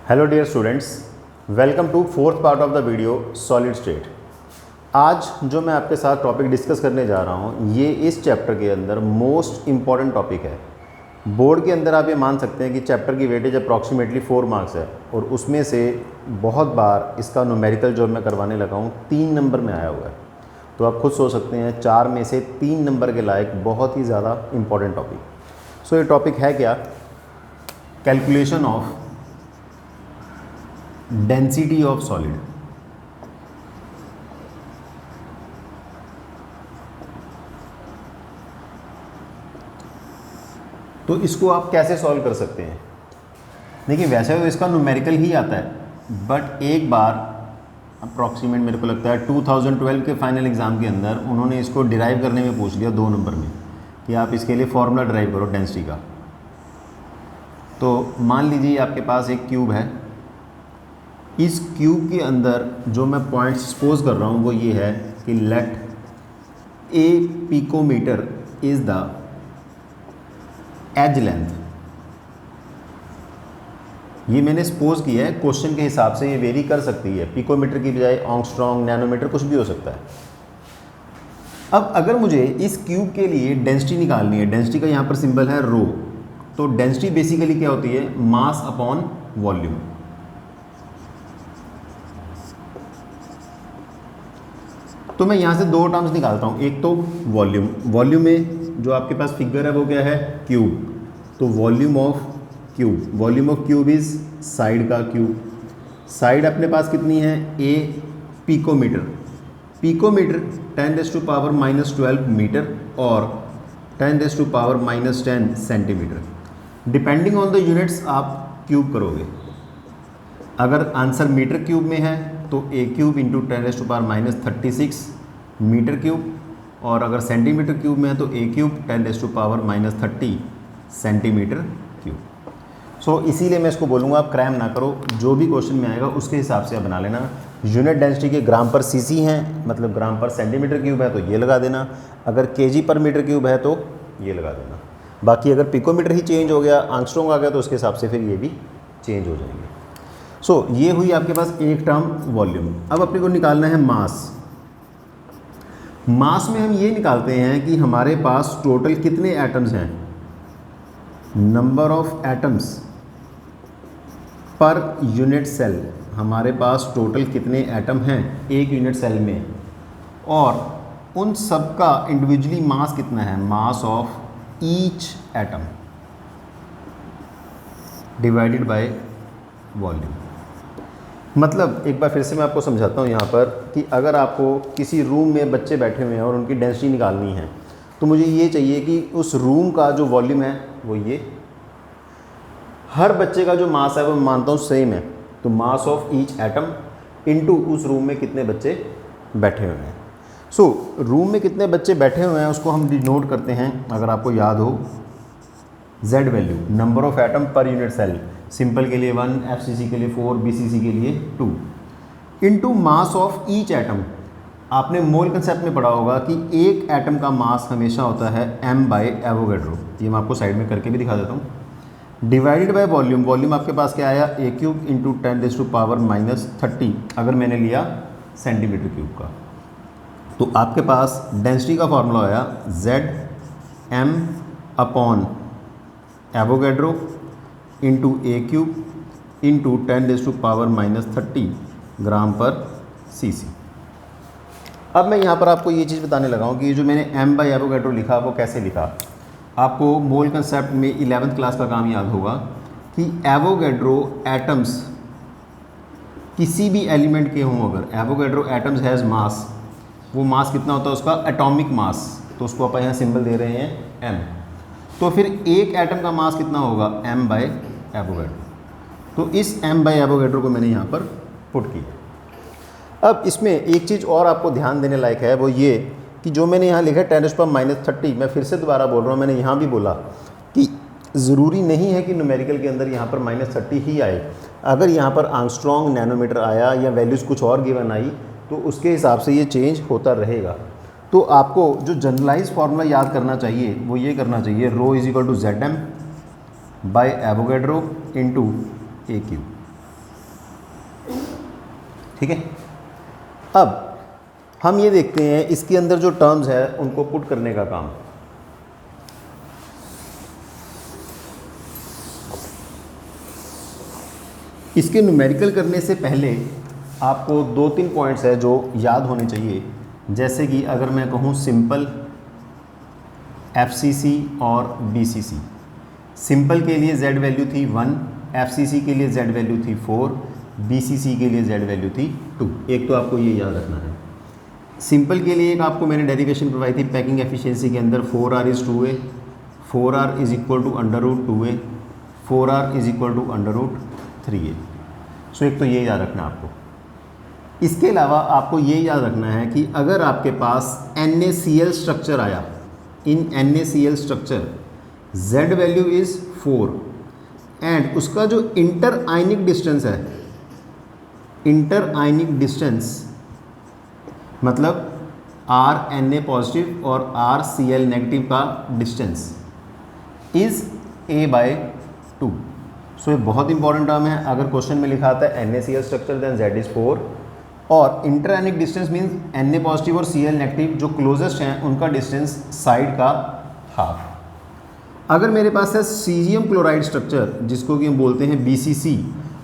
Hello dear students, welcome to fourth part of the video solid state. आज जो मैं आपके साथ टॉपिक डिस्कस करने जा रहा हूँ ये इस चैप्टर के अंदर मोस्ट इम्पॉर्टेंट टॉपिक है। बोर्ड के अंदर आप ये मान सकते हैं कि चैप्टर की वेटेज अप्रॉक्सीमेटली 4 मार्क्स है और उसमें से बहुत बार इसका न्यूमेरिकल जो मैं करवाने लगा हूँ 3 नंबर में आया हुआ है। तो आप खुद सोच सकते हैं 4 में से 3 नंबर के लायक बहुत ही ज़्यादा इम्पॉर्टेंट टॉपिक। सो ये टॉपिक है क्या? Calculation of density of solid. तो इसको आप कैसे सॉल्व कर सकते हैं? देखिए, वैसे तो इसका न्यूमेरिकल ही आता है, बट एक बार अप्रॉक्सीमेट मेरे को लगता है 2012 के फाइनल एग्ज़ाम के अंदर उन्होंने इसको डिराइव करने में पूछ लिया 2 नंबर में कि आप इसके लिए फॉर्मूला डिराइव करो डेंसिटी का। तो मान लीजिए आपके पास एक क्यूब है, इस क्यूब के अंदर जो मैं पॉइंट सपोज कर रहा हूँ वो ये है कि let a picometre is the edge length. ये मैंने सपोज किया है, क्वेश्चन के हिसाब से ये वेरी कर सकती है, पिकोमीटर की बजाय एंगस्ट्रॉम, नैनोमीटर कुछ भी हो सकता है। अब अगर मुझे इस क्यूब के लिए डेंसिटी निकालनी है, डेंसिटी का यहाँ पर सिंबल है रो, तो डेंसिटी बेसिकली क्या होती है? Mass upon volume. तो मैं यहाँ से 2 टर्म्स निकालता हूँ, एक तो वॉल्यूम, वॉल्यूम में जो आपके पास फिगर है वो क्या है? क्यूब। तो volume of cube, volume of cube is side का क्यूब। साइड अपने पास कितनी है? ए पिकोमीटर, पिकोमीटर 10⁻⁻12 मीटर और 10⁻⁻10 centimetre. Depending on the units आप क्यूब करोगे। अगर आंसर मीटर क्यूब में है तो ए क्यूब इंटू 10⁻⁻36 मीटर क्यूब, और अगर सेंटीमीटर क्यूब में है तो ए क्यूब 10⁻⁻30 सेंटीमीटर क्यूब। सो इसीलिए मैं इसको बोलूँगा आप क्रैम ना करो, जो भी क्वेश्चन में आएगा उसके हिसाब से आप बना लेना। यूनिट डेंसिटी के ग्राम पर सीसी हैं, मतलब ग्राम पर सेंटीमीटर क्यूब है तो ये लगा देना, अगर केजी पर मीटर क्यूब है तो ये लगा देना। बाकी अगर पिकोमीटर ही चेंज हो गया, आंगस्ट्रॉम आ गया, तो उसके हिसाब से फिर ये भी चेंज हो जाएंगे। सो ये हुई आपके पास एक टर्म वॉल्यूम। अब अपने को निकालना है मास। मास में हम ये निकालते हैं कि हमारे पास टोटल कितने एटम्स हैं, number of atoms per unit cell. हमारे पास टोटल कितने एटम हैं एक यूनिट सेल में, और उन सब का इंडिविजुअली मास कितना है, mass of each atom divided by volume. मतलब एक बार फिर से मैं आपको समझाता हूँ यहाँ पर कि अगर आपको किसी रूम में बच्चे बैठे हुए हैं और उनकी डेंसिटी निकालनी है, तो मुझे ये चाहिए कि उस रूम का जो वॉल्यूम है वो ये, हर बच्चे का जो मास है वो मानता हूँ सेम है, तो mass of each atom into उस रूम में कितने बच्चे बैठे हुए हैं। सो रूम में कितने बच्चे बैठे हुए हैं उसको हम डिनोट करते हैं, अगर आपको याद हो, Z value, number of atom per unit cell. Simple के लिए 1, FCC के लिए 4, BCC के लिए 2, into mass of each atom. आपने मोल कंसेप्ट में पढ़ा होगा कि एक एटम का मास हमेशा होता है m/एवोगैड्रो। ये मैं आपको साइड में करके भी दिखा देता हूँ। डिवाइडेड बाय वॉल्यूम, वॉल्यूम आपके पास क्या आया? ए क्यूब इंटू 10⁻⁻30 अगर मैंने लिया सेंटीमीटर क्यूब का। तो आपके पास डेंसिटी का फॉर्मूला आया Zm upon Avogadro into a cube into 10⁻⁻30 ग्राम पर सीसी। अब मैं यहाँ पर आपको ये चीज़ बताने लगा हूँ कि जो मैंने m/एवोगैड्रो लिखा वो कैसे लिखा। आपको मोल कंसेप्ट में 11th क्लास का काम याद होगा कि एवोगैड्रो एटम्स किसी भी एलिमेंट के हों, अगर एवोगैड्रो एटम्स हैज़ मास, वो मास कितना होता है उसका? Atomic mass. तो उसको आप यहाँ सिंबल दे रहे हैं m, तो फिर एक एटम का मास कितना होगा? m/एवोगैड्रो। तो इस m/एवोगैड्रो को मैंने यहाँ पर पुट किया। अब इसमें एक चीज़ और आपको ध्यान देने लायक है, वो ये कि जो मैंने यहाँ लिखा है 10⁻⁻30, मैं फिर से दोबारा बोल रहा हूँ, मैंने यहाँ भी बोला कि ज़रूरी नहीं है कि न्यूमेरिकल के अंदर यहाँ पर -30 ही आए। अगर यहाँ पर आंगस्ट्रॉम, नैनोमीटर आया या वैल्यूज़ कुछ और गिवन आई तो उसके हिसाब से ये चेंज होता रहेगा। तो आपको जो जनरलाइज फार्मूला याद करना चाहिए वो ये करना चाहिए, ρ = Zm by Avogadro into a cube. ठीक है। अब हम ये देखते हैं इसके अंदर जो टर्म्स है उनको पुट करने का काम। इसके न्यूमेरिकल करने से पहले आपको 2-3 पॉइंट्स है जो याद होने चाहिए। जैसे कि अगर मैं कहूँ सिंपल, FCC और BCC। सिंपल के लिए Z वैल्यू थी 1, FCC के लिए Z वैल्यू थी 4, BCC के लिए Z वैल्यू थी 2। एक तो आपको ये याद रखना है। सिंपल के लिए एक आपको मैंने डेरिवेशन करवाई थी पैकिंग एफिशिएंसी के अंदर, 4R is 2A, 4R is equal to √2A, 4R is equal to √3A। So एक तो ये याद रखना है आपको। इसके अलावा आपको ये याद रखना है कि अगर आपके पास NaCl स्ट्रक्चर आया, इन NaCl structure Z value is 4 and उसका जो इंटर आयनिक डिस्टेंस है, इंटर आयनिक डिस्टेंस मतलब RNa पॉजिटिव और RCl नेगेटिव का डिस्टेंस इज़ A/2। सो ये बहुत इंपॉर्टेंट टर्म है। अगर क्वेश्चन में लिखा आता है NaCl structure then Z is 4 और inter ionic distance means Na positive और Cl नेगेटिव जो क्लोजेस्ट हैं उनका डिस्टेंस साइड का हाफ। अगर मेरे पास है सीजियम क्लोराइड स्ट्रक्चर जिसको कि हम बोलते हैं BCC,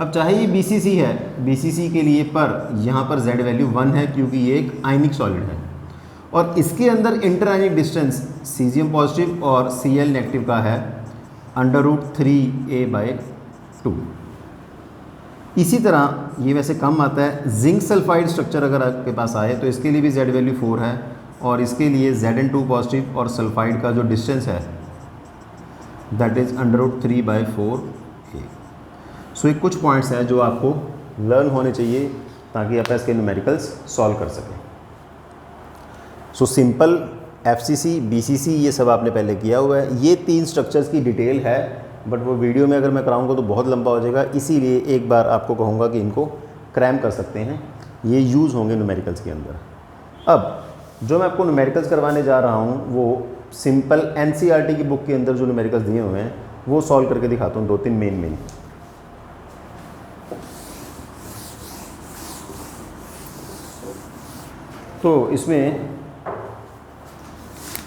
अब चाहे ये BCC है, BCC के लिए पर यहाँ पर Z वैल्यू 1 है क्योंकि ये एक आयनिक सॉलिड है और इसके अंदर inter ionic distance caesium positive और Cl नेगेटिव का है √3A/2। इसी तरह ये वैसे कम आता है, जिंक सल्फाइड स्ट्रक्चर अगर आपके पास आए तो इसके लिए भी Z वैल्यू 4 है और इसके लिए Zn2 पॉजिटिव और सल्फाइड का जो डिस्टेंस है दैट इज़ √3/4A। सो ये कुछ पॉइंट्स हैं जो आपको लर्न होने चाहिए ताकि आप इसके न्यूमेरिकल्स सॉल्व कर सकें। सो सिंपल, FCC, BCC ये सब आपने पहले किया हुआ है। ये 3 स्ट्रक्चर्स की डिटेल है बट वो वीडियो में अगर मैं कराऊंगा तो बहुत लंबा हो जाएगा, इसीलिए एक बार आपको कहूँगा कि इनको क्रैम कर सकते हैं, ये यूज़ होंगे न्यूमेरिकल्स के अंदर। अब जो मैं आपको न्यूमेरिकल्स करवाने जा रहा हूँ वो सिंपल NCERT की बुक के अंदर जो न्यूमेरिकल्स दिए हुए हैं वो सॉल्व करके दिखाता हूँ, 2-3 मेन। तो इसमें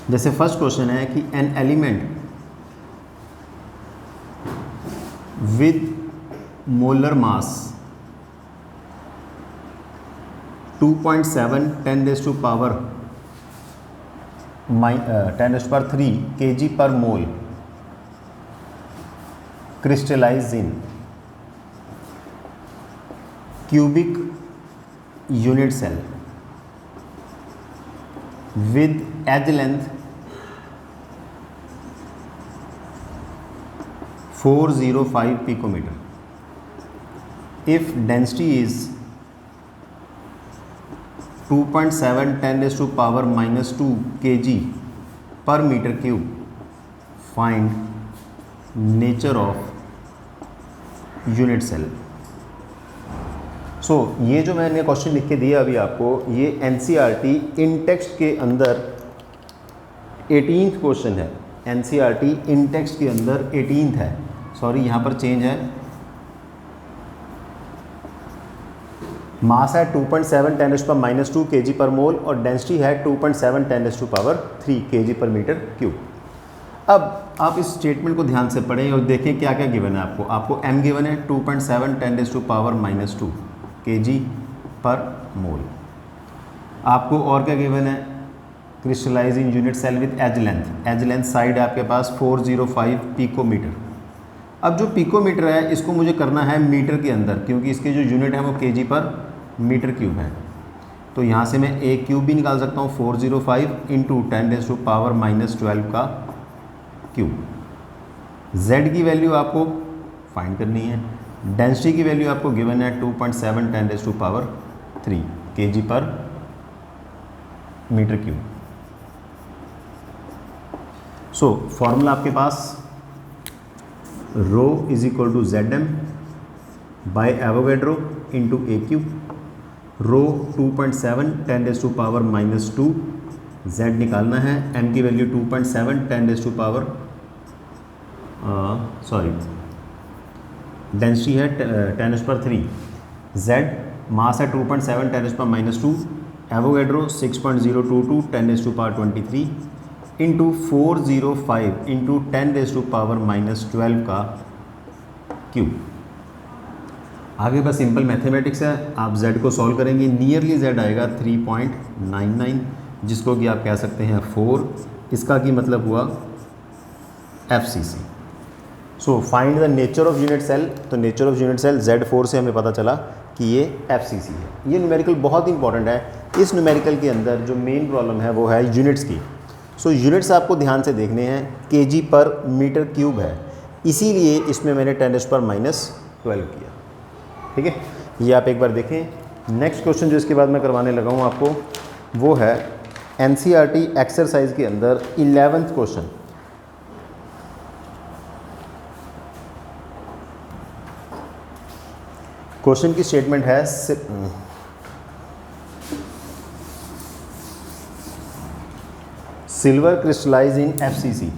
जैसे फर्स्ट क्वेश्चन है कि an element with molar mass 2.7 10⁻³ kg per mole crystallize in cubic unit cell with edge length 405 picometer. If density is 2.7 10⁻² kg per meter cube, find nature of unit cell. सो ये जो मैंने question लिख के दिया अभी आपको, ये NCERT इन text के अंदर 18th क्वेश्चन है। NCERT इन टेक्स्ट के अंदर 18th है, सॉरी यहाँ पर चेंज है। मास है 2.7 10⁻² kg पर मोल और डेंसिटी है 2.7 10⁻³ kg पर मीटर क्यूब। अब आप इस स्टेटमेंट को ध्यान से पढ़ें और देखें क्या क्या गिवन है आपको। आपको m गिवन है 2.7 10⁻² kg पर मोल। आपको और क्या गिवन है, crystallizing unit cell with edge length. Edge length side है आपके पास 405 पिकोमीटर। अब जो पिकोमीटर है इसको मुझे करना है मीटर के अंदर क्योंकि इसके जो यूनिट है वो kg पर मीटर क्यूब है। तो यहाँ से मैं a क्यूब भी निकाल सकता हूँ, 405 इंटू 10⁻12 का क्यूब। z की वैल्यू आपको फाइंड करनी है। डेंसिटी की वैल्यू आपको गिवन है 2.7 10⁻³ kg पर मीटर क्यूब। सो फॉर्मूला आपके पास rho is equal to Zm by Avogadro into a cube. Rho 2.7 10⁻², Z निकालना है। m की वैल्यू 2.7 डेंसिटी है 10⁻³ Z मास है 2.7 10⁻², एवोगैड्रो 6.022 10⁻23 इंटू 405 इंटू 10⁻12 का क्यूब। आगे बस सिंपल मैथमेटिक्स है, आप z को सॉल्व करेंगे, नियरली z आएगा 3.99, जिसको कि आप कह सकते हैं 4, इसका की मतलब हुआ FCC। So find the nature of unit cell. तो nature of unit cell Z4 से हमें पता चला कि ये FCC है। ये न्यूमेरिकल बहुत इंपॉर्टेंट है। इस न्यूमेरिकल के अंदर जो मेन प्रॉब्लम है वो है यूनिट्स की। सो यूनिट्स आपको ध्यान से देखने हैं, kg/m³ है, इसीलिए इसमें मैंने 10⁻12 किया। ठीक है, ये आप एक बार देखें। नेक्स्ट क्वेश्चन जो इसके बाद मैं करवाने लगा हूँ आपको, वो है NCERT एक्सरसाइज के अंदर 11th क्वेश्चन। क्वेश्चन की स्टेटमेंट है silver crystallize in FCC।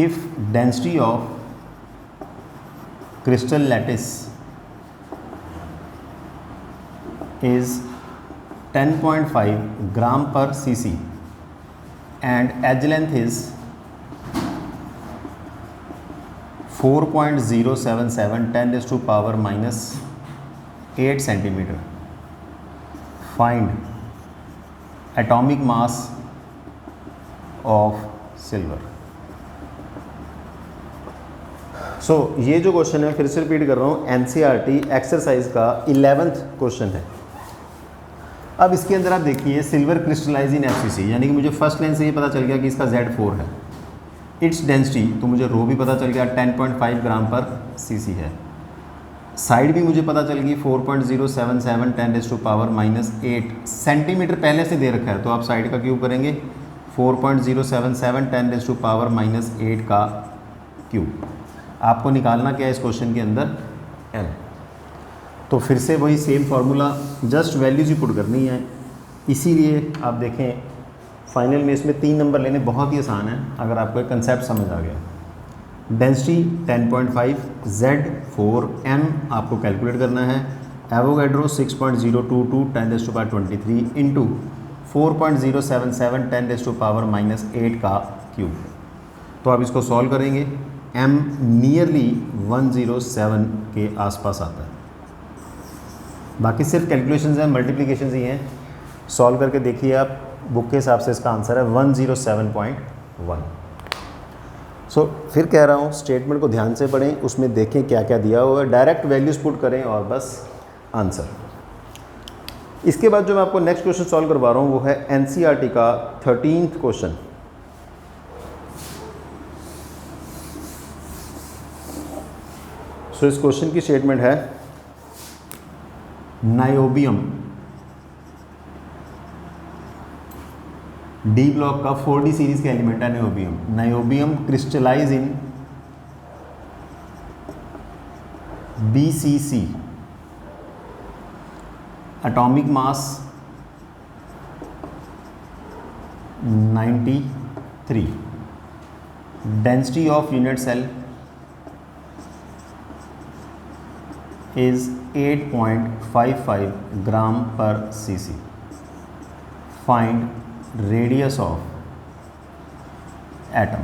if density of crystal lattice is 10.5 gram per cc and edge length is 4.077 10⁻⁻8 centimeter, find atomic mass of silver। सो ये जो क्वेश्चन है, फिर से रिपीट कर रहा हूँ, NCERT एक्सरसाइज का 11th क्वेश्चन है। अब इसके अंदर आप देखिए सिल्वर क्रिस्टलाइज इन FCC, यानी कि मुझे फर्स्ट लाइन से ये पता चल गया कि इसका Z4 है। इट्स डेंसिटी, तो मुझे रो भी पता चल गया 10.5 ग्राम पर cc है। साइड भी मुझे पता चल गई 4.077 10⁻⁻8 सेंटीमीटर पहले से दे रखा है, तो आप साइड का क्यूब करेंगे 4.077 10⁻⁻8 का क्यूब। आपको निकालना क्या है इस क्वेश्चन के अंदर, L। तो फिर से वही सेम फार्मूला, जस्ट वैल्यूज ही पुट करनी है। इसीलिए आप देखें फाइनल में इसमें 3 नंबर लेने बहुत ही आसान है अगर आपको एक कंसेप्ट समझ आ गया। डेंसिटी 10.5, Z4, M आपको कैलकुलेट करना है, एवोगैड्रो 6.022 10⁻23 इंटू 4.077 10⁻⁻8 का क्यूब। तो आप इसको सॉल्व करेंगे, M नियरली 107 के आसपास आता है। बाकी सिर्फ कैलकुलेशंस हैं, मल्टीप्लिकेशंस ही हैं। सॉल्व करके देखिए आप, बुक के हिसाब से इसका आंसर है 107.1। सो फिर कह रहा हूँ स्टेटमेंट को ध्यान से पढ़ें, उसमें देखें क्या क्या दिया हुआ है, डायरेक्ट वैल्यूज़ पुट करें और बस आंसर। इसके बाद जो मैं आपको नेक्स्ट क्वेश्चन सॉल्व करवा रहा हूँ वो है NCERT का 13th क्वेश्चन। सो इस क्वेश्चन की स्टेटमेंट है नायोबियम डी ब्लॉक का 4D सीरीज का एलिमेंट है niobium crystallize in BCC, atomic mass 93, density of unit cell is 8.55 gram per cc, find radius of atom।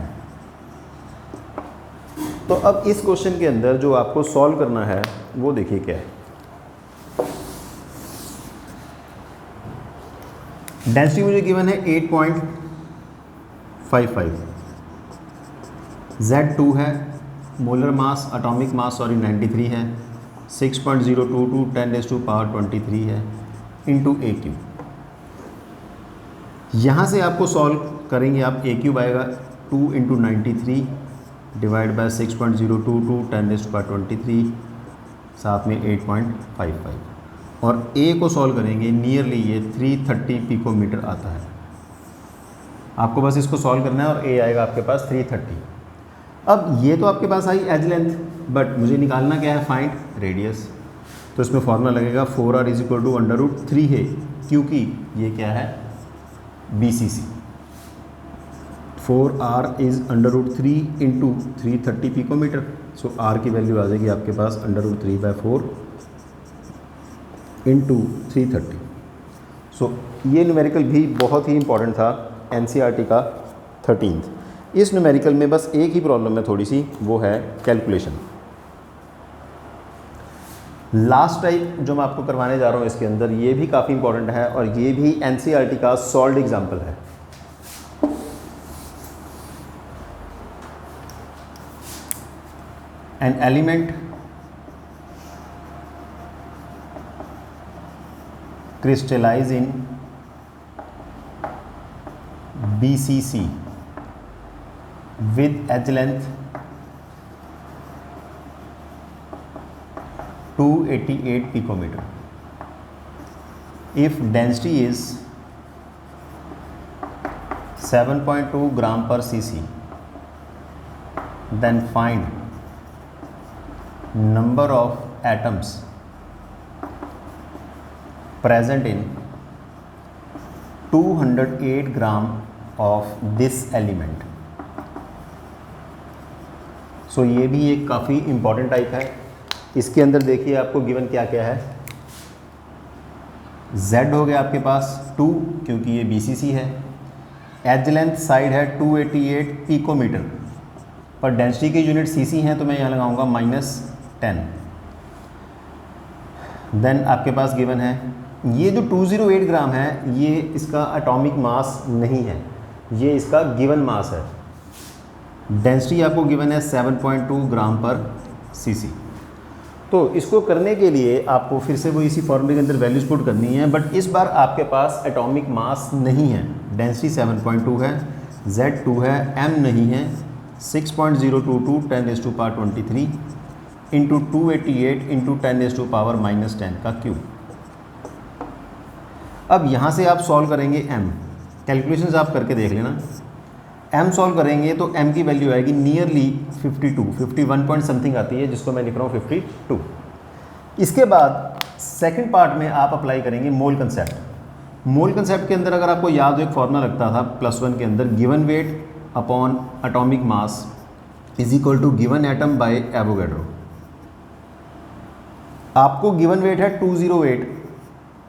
तो अब इस क्वेश्चन के अंदर जो आपको सॉल्व करना है वो देखिए क्या है। डेंसिटी मुझे गिवन है 8.55, Z2 है, मोलर मास एटॉमिक मास 93 है, 6.022 10⁻23 है इंटू ए क्यूब। यहाँ से आपको सॉल्व करेंगे आप, ए क्यूब आएगा 2 × 93 डिवाइड बाय 6.022 10⁻23 साथ में 8.55, और ए को सॉल्व करेंगे नियरली ये 330 पिकोमीटर आता है। आपको बस इसको सॉल्व करना है और ए आएगा आपके पास 330। अब ये तो आपके पास आई एज लेंथ, बट मुझे निकालना क्या है, फाइंड रेडियस। तो इसमें फॉर्मूला लगेगा 4r = √3 है, क्योंकि ये क्या है BCC। 4r is √3 into 330 picometre. So r की वैल्यू आ जाएगी आपके पास √3/4 इंटू 330। सो ये न्यूमेरिकल भी बहुत ही इंपॉर्टेंट था NCERT का 13th। इस न्यूमेरिकल में बस एक ही प्रॉब्लम है थोड़ी सी, वो है कैलकुलेशन। लास्ट टाइप जो मैं आपको करवाने जा रहा हूँ इसके अंदर ये भी काफ़ी इंपॉर्टेंट है और ये भी NCERT का सॉल्व्ड एग्जाम्पल है। An element crystallize in BCC with edge length 288 picometer. If density is 7.2 gram per cc, then find number of atoms present in 208 gram of this element. सो ये भी एक काफ़ी इम्पॉर्टेंट टाइप है। इसके अंदर देखिए आपको गिवन क्या क्या है। Z हो गया आपके पास 2 क्योंकि ये BCC है। एज लेंथ साइड है 288 पिकोमीटर, पर डेंसिटी की यूनिट cc है तो मैं यहाँ लगाऊंगा -10। देन आपके पास गिवन है ये जो 208 ग्राम है ये इसका एटॉमिक मास नहीं है, ये इसका गिवन मास है। डेंसिटी आपको गिवन है 7.2 ग्राम पर cc। तो इसको करने के लिए आपको फिर से वो इसी फॉर्मूले के अंदर वैल्यूज पुट करनी है, बट इस बार आपके पास एटॉमिक मास नहीं है। डेंसिटी 7.2 है, Z 2 है, M नहीं है। 6.022 10⁻23 इंटू 288 इंटू 10⁻−10 का क्यूब। अब यहाँ से आप सॉल्व करेंगे M, कैलकुलेशंस आप करके देख लेना। M सॉल्व करेंगे तो M की वैल्यू आएगी नियरली 51 पॉइंट समथिंग आती है, जिसको मैं लिख रहा हूँ 52। इसके बाद सेकंड पार्ट में आप अप्लाई करेंगे मोल कंसेप्ट। मोल कंसेप्ट के अंदर अगर आपको याद हो एक फॉर्मूला लगता था +1 के अंदर, given weight upon atomic mass is equal to given atom by Avogadro. आपको गिवन वेट है 208,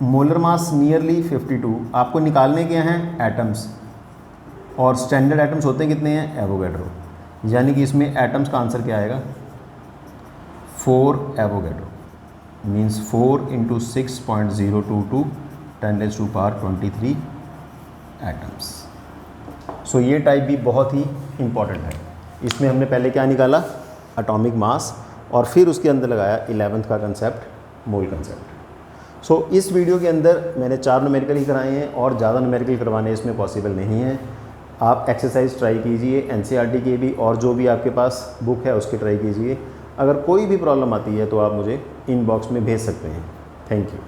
मोलर मास नियरली 52, आपको निकालने के हैं एटम्स, और स्टैंडर्ड एटम्स होते हैं कितने हैं एवोगैड्रो, यानी कि इसमें एटम्स का आंसर क्या आएगा 4 एवोगैड्रो, मीन्स 4 इंटू 6.022 10⁻23 एटम्स। सो ये टाइप भी बहुत ही इम्पॉर्टेंट है। इसमें हमने पहले क्या निकाला एटॉमिक मास, और फिर उसके अंदर लगाया 11th का कंसेप्ट मोल कंसेप्ट। सो इस वीडियो के अंदर मैंने 4 न्यूमेरिकल ही कराए हैं और ज़्यादा न्यूमेरिकल करवाने इसमें पॉसिबल नहीं है। आप एक्सरसाइज ट्राई कीजिए NCERT की भी, और जो भी आपके पास बुक है उसकी ट्राई कीजिए। अगर कोई भी प्रॉब्लम आती है तो आप मुझे इनबॉक्स में भेज सकते हैं। Thank you.